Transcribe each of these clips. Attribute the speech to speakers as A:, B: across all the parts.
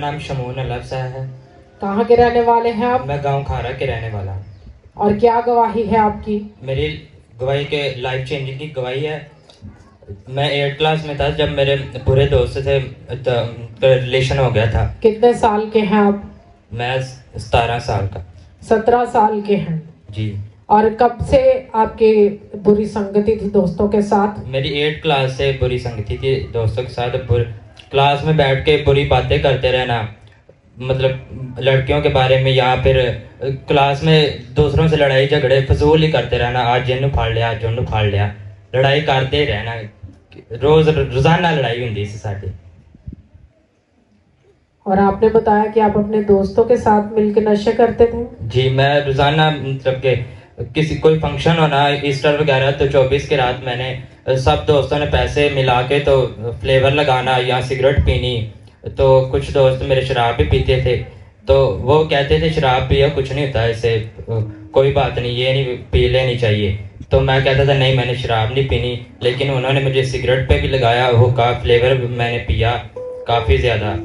A: नाम शमून अलफसा है।
B: कहाँ के रहने वाले हैं आप?
A: मैं गांव खारा के रहने वाला हूँ।
B: और क्या गवाही है आपकी?
A: मेरी गवाही के लाइफ चेंजिंग की गवाही है। मैं 8th क्लास में था जब मेरे बुरे दोस्त से रिलेशन हो गया था।
B: कितने साल के हैं आप?
A: मैं 17 साल का।
B: 17 साल के हैं
A: जी।
B: और कब से आपकी बुरी संगति थी दोस्तों के साथ?
A: मेरी 8th क्लास से बुरी संगति थी दोस्तों के साथ। क्लास में बैठ के बुरी बातें करते रहना, मतलब लड़कियों के बारे में, या फिर क्लास में दूसरों से लड़ाई झगड़े फजूल ही करते रहना। आज जिन्हों फाड़ लिया, आज जोनू फाड़ लिया, लड़ाई करते ही रहना। रोजाना लड़ाई होती सी साडी।
B: और आपने बताया कि आप अपने दोस्तों के साथ मिलकर नशे करते थे?
A: जी, मैं रोजाना मतलब के किसी कोई फंक्शन होना, ईस्टर वगैरह, तो 24 की रात मैंने सब दोस्तों ने पैसे मिला के तो फ्लेवर लगाना या सिगरेट पीनी। तो कुछ दोस्त मेरे शराब भी पीते थे, तो वो कहते थे शराब पिया कुछ नहीं होता, इससे कोई बात नहीं, ये नहीं पी लेनी चाहिए। तो मैं कहता था नहीं, मैंने शराब नहीं पीनी। लेकिन उन्होंने मुझे सिगरेट पे भी लगाया, हुक्का फ्लेवर मैंने पिया काफ़ी ज़्यादा।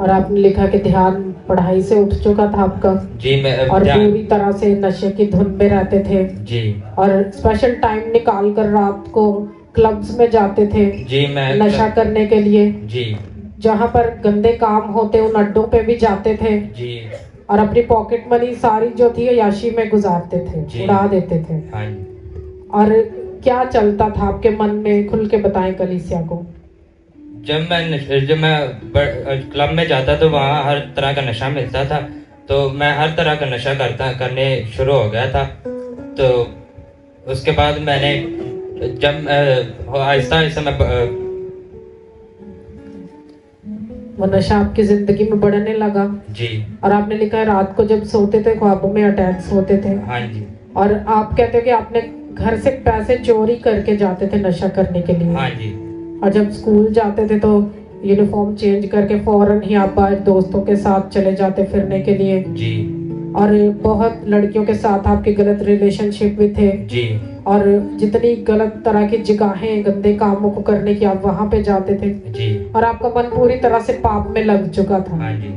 B: और आपने लिखा कि ध्यान पढ़ाई से उठ चुका था आपका।
A: जी, मैं
B: और पूरी तरह से नशे की धुन में रहते थे।
A: जी।
B: और स्पेशल टाइम निकाल कर रात को क्लब्स में जाते थे।
A: जी, मैं
B: नशा करने के लिए।
A: जी।
B: जहाँ पर गंदे काम होते उन अड्डों पे भी जाते थे।
A: जी।
B: और अपनी पॉकेट मनी सारी जो थी याशी में गुजारते थे, उड़ा देते थे।
A: हाँ।
B: और क्या चलता था आपके मन में, खुल के बताएं कलीसिया को।
A: जब मैं क्लब में जाता तो वहाँ हर तरह का नशा मिलता था, तो मैं हर तरह का नशा करने शुरू हो गया था। तो उसके बाद मैंने जब आहिस्ता आहिस्ता मैं
B: वो नशा आपकी जिंदगी में बढ़ने लगा।
A: जी। और
B: आपने लिखा है रात को जब सोते थे ख्वाबों में अटैक्स होते थे।
A: हाँ जी।
B: और आप कहते हो कि आपने घर से पैसे चोरी करके जाते थे नशा करने के लिए।
A: हाँ जी।
B: और जब स्कूल जाते थे तो यूनिफॉर्म चेंज करके फौरन ही आप बाहर दोस्तों के साथ चले जाते फिरने के लिए।
A: जी।
B: और बहुत लड़कियों के साथ आपके गलत रिलेशनशिप भी थे।
A: जी।
B: और जितनी गलत तरह की जगहें गंदे कामों को करने की आप वहां पे जाते थे।
A: जी।
B: और आपका मन पूरी तरह से पाप में लग चुका था।
A: हाँ जी।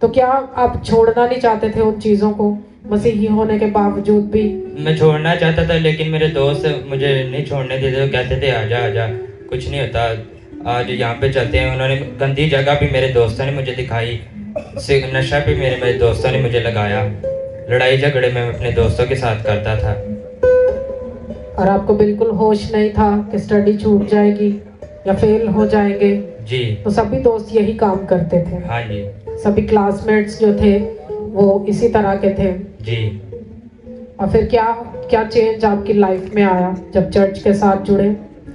B: तो क्या आप छोड़ना नहीं चाहते थे उन चीजों को, मसीही होने के बावजूद भी?
A: मैं छोड़ना चाहता था, लेकिन मेरे दोस्त मुझे नहीं छोड़ने देते। कहते थे आजा आजा, कुछ नहीं होता, आज यहाँ पे चलते हैं। उन्होंने गंदी जगह भी मेरे दोस्तों ने मुझे दिखाई, नशा भी मेरे दोस्तों ने मुझे लगाया। लड़ाई झगड़े में अपने दोस्तों के साथ करता था।
B: और आपको बिल्कुल होश नहीं था कि स्टडी छूट जाएगी या फेल हो जाएंगे।
A: जी।
B: तो सभी दोस्त यही काम करते थे।
A: हाँ जी।
B: सभी क्लासमेट्स जो थे वो इसी तरह के थे।
A: जी।
B: और फिर क्या चेंज आपकी लाइफ में आया जब चर्च के साथ जुड़े?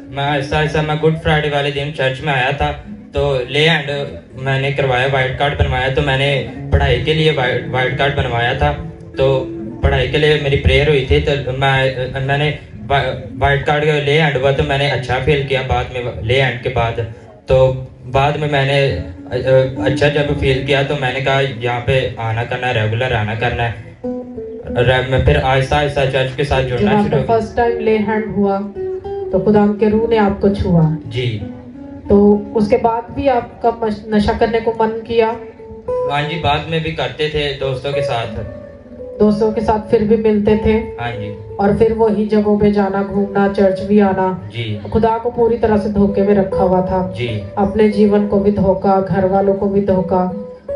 A: मैं गुड फ्राइडे वाले दिन चर्च में आया था, तो ले एंड मैंने करवाया, वाइट कार्ड बनवाया। तो मैंने पढ़ाई के लिए वाइट कार्ड बनवाया था। तो पढ़ाई के लिए मेरी प्रेयर हुई थी, तो मैंने वाइट कार्ड का ले एंड हुआ, तो मैंने अच्छा फील किया। बाद में ले एंड के बाद बाद में मैंने अच्छा जब फील किया, तो मैंने कहा यहाँ पे आना करना है, रेगुलर आना करना है। मैं फिर आहिस्ता आहिस्ता चर्च के साथ जुड़ना शुरू।
B: फर्स्ट टाइम ले हैंड हुआ तो खुदा के रूह ने आपको छुआ।
A: जी।
B: तो उसके बाद भी आपका नशा करने को मन किया?
A: हाँ जी, बाद में भी करते थे दोस्तों के साथ
B: फिर भी मिलते थे।
A: हाँ जी।
B: और फिर वही जगहों पे जाना, घूमना, चर्च भी आना।
A: जी।
B: खुदा को पूरी तरह से धोखे में रखा हुआ था।
A: जी।
B: अपने जीवन को भी धोखा, घर वालों को भी धोखा।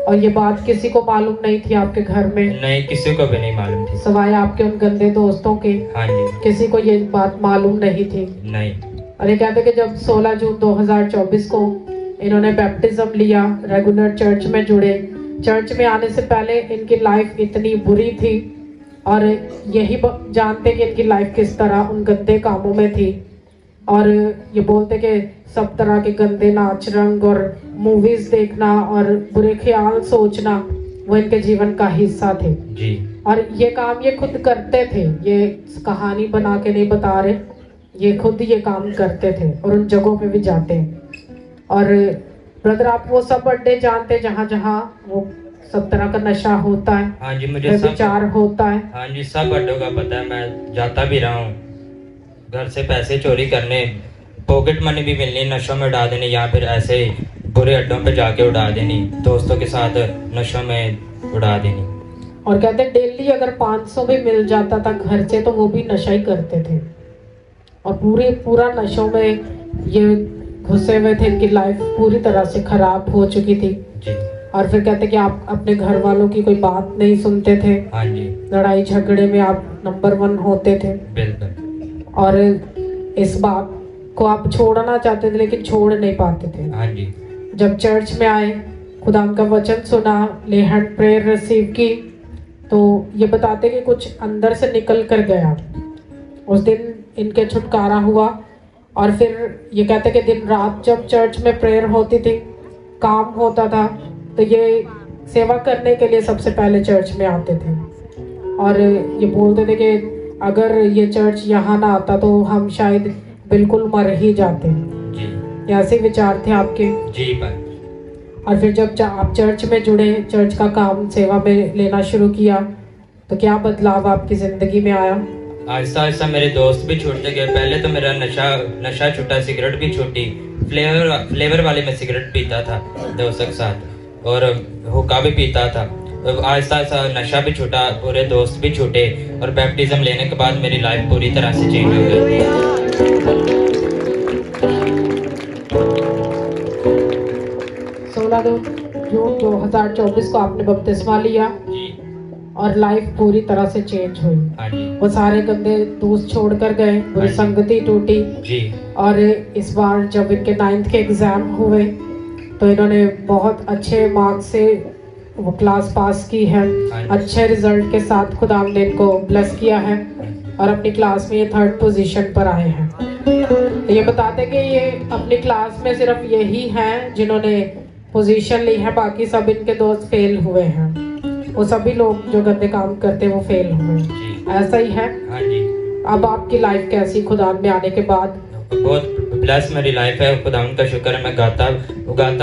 B: और ये बात किसी को मालूम नहीं थी आपके घर में?
A: नहीं, किसी को भी नहीं मालूम थी,
B: सवाए आपके उन गंदे दोस्तों के।
A: हाँ जी।
B: किसी को ये बात मालूम नहीं थी।
A: नहीं।
B: और ये कहते कि जब 16 जून 2024 को इन्होंने बैप्टिज्म लिया, रेगुलर चर्च में जुड़े। चर्च में आने से पहले इनकी लाइफ इतनी बुरी थी और यही जानते कि इनकी लाइफ किस तरह उन गंदे कामों में थी। और ये बोलते कि सब तरह के गंदे नाच रंग और मूवीज देखना और बुरे ख्याल सोचना वो इनके जीवन का हिस्सा थे।
A: जी।
B: और ये काम ये खुद करते थे, ये कहानी बना के नहीं बता रहे, ये खुद ये काम करते थे और उन जगहों पे भी जाते हैं। और ब्रदर आप वो सब अड्डे जानते जहाँ जहाँ वो सब तरह का नशा होता है?
A: हाँ जी, मुझे
B: विचार होता है।
A: हाँ जी, सब अड्डों का पता है, मैं जाता भी रहा हूँ। घर से पैसे चोरी करने, पॉकेट मनी भी मिलनी, नशों में उड़ा देने, या फिर ऐसे बुरे अड्डों पे जाके उड़ा देनी, दोस्तों के साथ नशों में उड़ा देनी।
B: और कहते डेली अगर 500 भी मिल जाता था घर से तो वो भी नशा ही करते थे और पूरा नशों में ये घुसे हुए थे। इनकी लाइफ पूरी तरह से खराब हो चुकी थी
A: जी।
B: और फिर कहते कि आप अपने घर वालों की कोई बात नहीं सुनते थे।
A: हाँ जी।
B: लड़ाई झगड़े में आप नंबर 1 होते थे।
A: बिल्कुल।
B: और इस बात को आप छोड़ना चाहते थे लेकिन छोड़ नहीं पाते थे।
A: हाँ जी।
B: जब चर्च में आए, खुदा का वचन सुना, ले हैंड प्रेयर रिसीव की, तो ये बताते कि कुछ अंदर से निकल कर गया। उस दिन इनके छुटकारा हुआ और फिर ये कहते कि दिन रात जब चर्च में प्रेयर होती थी, काम होता था, तो ये सेवा करने के लिए सबसे पहले चर्च में आते थे और ये बोलते थे कि अगर ये चर्च यहाँ ना आता तो हम शायद बिल्कुल मर ही जाते जी। ऐसे विचार थे आपके
A: जी पर।
B: और फिर जब आप चर्च में जुड़े, चर्च का काम सेवा में लेना शुरू किया, तो क्या बदलाव आपकी जिंदगी में आया?
A: आहिस्ता आहिस्ता मेरे दोस्त भी छूटते गए। पहले तो मेरा नशा छूटा, सिगरेट भी छूटी। फ्लेवर वाले में सिगरेट पीता था दोस्तों के साथ और हुक्का भी पीता था। आहिस्ता आहिस्ता नशा भी छूटा, पूरे दोस्त भी छूटे और बैप्टिज्म लेने के बाद मेरी लाइफ पूरी तरह से चेंज हो गई।
B: 16 जून 2024 को आपने बपतिस्मा लिया
A: जी।
B: और लाइफ पूरी तरह से चेंज हुई।
A: हाँ जी।
B: वो सारे गंदे दोस्त छोड़ कर गए, बुरी संगति टूटी जी। और इस बार जब इनके 9th के एग्जाम हुए तो इन्होंने बहुत अच्छे मार्क्स से वो क्लास पास की है। अच्छे रिजल्ट के साथ खुदा ने इनको ब्लेस किया है और अपनी क्लास में ये 3rd पोजीशन पर आए हैं। तो ये बताते कि ये अपनी क्लास में सिर्फ यही हैं जिन्होंने पोजीशन ली है, बाकी सब इनके दोस्त फेल हुए हैं। वो सभी लोग जो गंदे काम करते हैं वो फेल हुए। ऐसा ही है।
A: हाँ जी।
B: अब आपकी लाइफ कैसी खुदा में आने के बाद?
A: बहुत ब्लेस मेरी लाइफ है। खुदा का शुक्र है, मैं गाता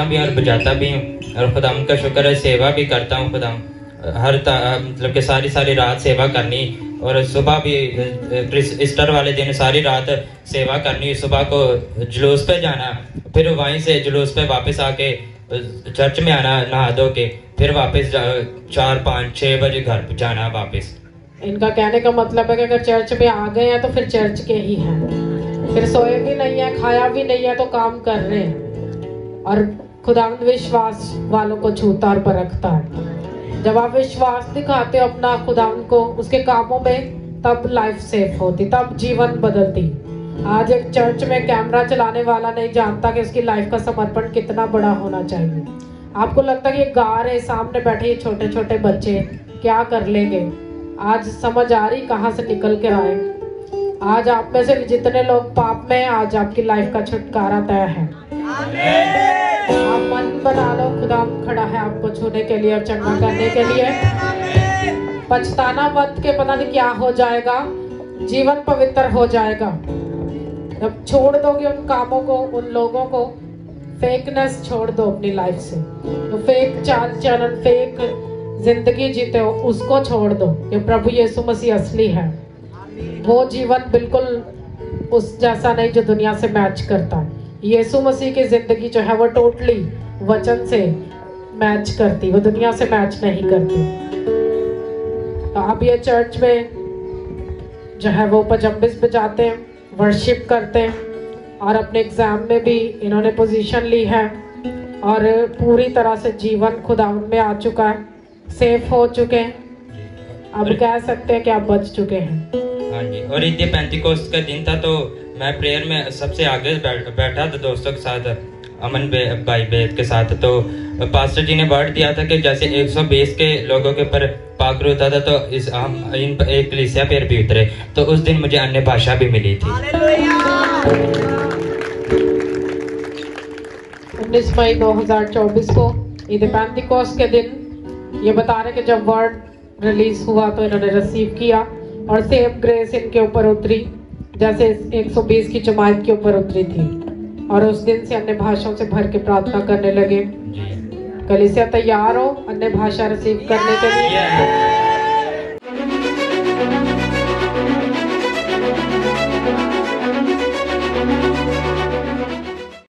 A: भी और बजाता भी हूँ और खुदा का शुक्र है, सेवा भी करता हूँ। खुदा मतलब कि सारी रात सेवा करनी और सुबह भी ईस्टर वाले दिन सारी रात सेवा करनी। सुबह को जुलूस पे जाना, फिर वहीं से जुलूस पे वापस आके चर्च में आना नहा धो के, फिर वापस 4, 5, 6 बजे घर जाना वापस।
B: इनका कहने का मतलब है कि अगर चर्च में आ गए हैं तो फिर चर्च के ही हैं, फिर सोए भी नहीं है, खाया भी नहीं है, तो काम कर रहे हैं। और खुदा विश्वास वालों को छूता और परखता है। जब आप विश्वास दिखाते हो अपना खुदा को उसके कामों में, तब लाइफ सेफ होती, तब जीवन बदलती। आज एक चर्च में कैमरा चलाने वाला नहीं जानता कि उसकी लाइफ का समर्पण कितना बड़ा होना चाहिए। आपको लगता है कि गा रहे, सामने बैठे ये छोटे छोटे बच्चे क्या कर लेंगे। आज समझ आ रही कहाँ से निकल के आए। आज आप में से जितने लोग पाप में हैं, आज आपकी लाइफ का छुटकारा तय है। आप मन बना लो, खुदा खड़ा है आपको छूने के लिए और चंगा करने के लिए। पछताना मत के पता नहीं क्या हो जाएगा, जीवन पवित्र हो जाएगा जब छोड़ दोगे उन कामों को, उन लोगों को। फेकनेस छोड़ दो अपनी लाइफ से, तो फेक चाल चलन, फेक जिंदगी जीते हो उसको छोड़ दो। ये प्रभु यीशु मसीह असली है। वो जीवन बिल्कुल उस जैसा नहीं जो दुनिया से मैच करता है। यीशु मसीह की जिंदगी जो है वो टोटली वचन से मैच करती, वो दुनिया से मैच नहीं करती। तो अब ये चर्च में जो है वो पजम्बिस बजाते हैं, वर्शिप करते हैं और अपने एग्जाम में भी इन्होंने पोजीशन ली है और पूरी तरह से जीवन खुदा में आ चुका है, सेफ हो चुके हैं। अब कह सकते हैं कि आप बच चुके हैं।
A: हाँ जी। और ईद पेंटिकोस्ट का दिन था तो मैं प्रेयर में सबसे आगे बैठा था दोस्तों के साथ, अमन भाई बेद के साथ। तो पास्टर जी ने वर्ड दिया था कि जैसे 120 के लोगों के ऊपर पाकरू होता था तो हम एक कलीसिया पर भी उतरे। तो उस दिन मुझे अन्य भाषा भी मिली थी।
B: 19 मई 2024 को ईद पेंटिकोस्ट के दिन ये बता रहे कि जब वर्ड रिलीज हुआ तो इन्होंने रिसीव किया और सेम ग्रेस इनके ऊपर उतरी जैसे 120 की जमात के ऊपर उतरी थी। और उस दिन से अन्य भाषाओं से भर के प्रार्थना करने लगे। कलीसिया तैयार हो अन्य भाषा रिसीव करने के लिए?